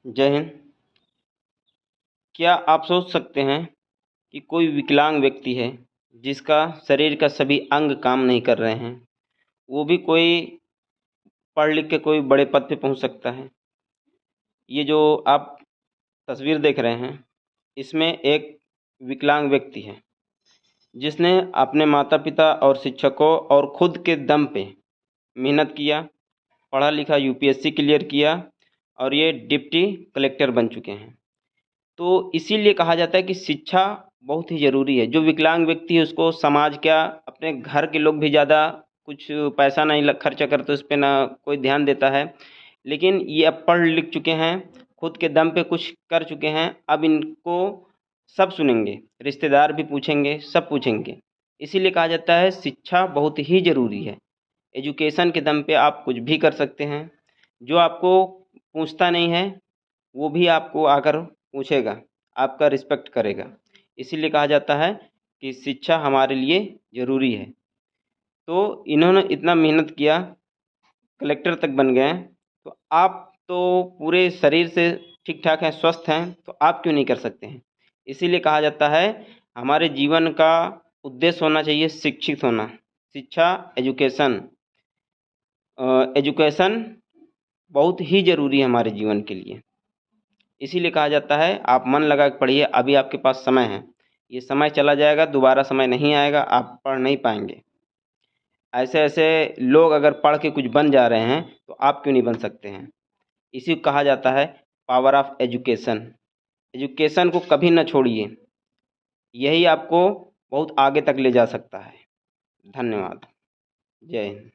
जय हिंद। क्या आप सोच सकते हैं कि कोई विकलांग व्यक्ति है जिसका शरीर का सभी अंग काम नहीं कर रहे हैं, वो भी कोई पढ़ लिख के कोई बड़े पद पे पहुंच सकता है। ये जो आप तस्वीर देख रहे हैं, इसमें एक विकलांग व्यक्ति है जिसने अपने माता पिता और शिक्षकों और खुद के दम पे मेहनत किया, पढ़ा लिखा यूपीएससी क्लियर किया और ये डिप्टी कलेक्टर बन चुके हैं। तो इसीलिए कहा जाता है कि शिक्षा बहुत ही ज़रूरी है। जो विकलांग व्यक्ति है उसको समाज क्या, अपने घर के लोग भी ज़्यादा कुछ पैसा नहीं खर्चा करते, उस पे ना कोई ध्यान देता है। लेकिन ये अब पढ़ लिख चुके हैं, खुद के दम पे कुछ कर चुके हैं। अब इनको सब सुनेंगे, रिश्तेदार भी पूछेंगे, सब पूछेंगे। इसीलिए कहा जाता है शिक्षा बहुत ही ज़रूरी है। एजुकेशन के दम पे आप कुछ भी कर सकते हैं। जो आपको पूछता नहीं है वो भी आपको आकर पूछेगा, आपका रिस्पेक्ट करेगा। इसीलिए कहा जाता है कि शिक्षा हमारे लिए ज़रूरी है। तो इन्होंने इतना मेहनत किया, कलेक्टर तक बन गए, तो आप तो पूरे शरीर से ठीक ठाक हैं, स्वस्थ हैं, तो आप क्यों नहीं कर सकते हैं। इसीलिए कहा जाता है हमारे जीवन का उद्देश्य होना चाहिए शिक्षित होना। शिक्षा, एजुकेशन, एजुकेशन बहुत ही ज़रूरी है हमारे जीवन के लिए। इसीलिए कहा जाता है आप मन लगा के पढ़िए, अभी आपके पास समय है। ये समय चला जाएगा, दोबारा समय नहीं आएगा, आप पढ़ नहीं पाएंगे। ऐसे ऐसे लोग अगर पढ़ के कुछ बन जा रहे हैं तो आप क्यों नहीं बन सकते हैं। इसी को कहा जाता है पावर ऑफ एजुकेशन। एजुकेशन को कभी न छोड़िए, यही आपको बहुत आगे तक ले जा सकता है। धन्यवाद। जय हिंद।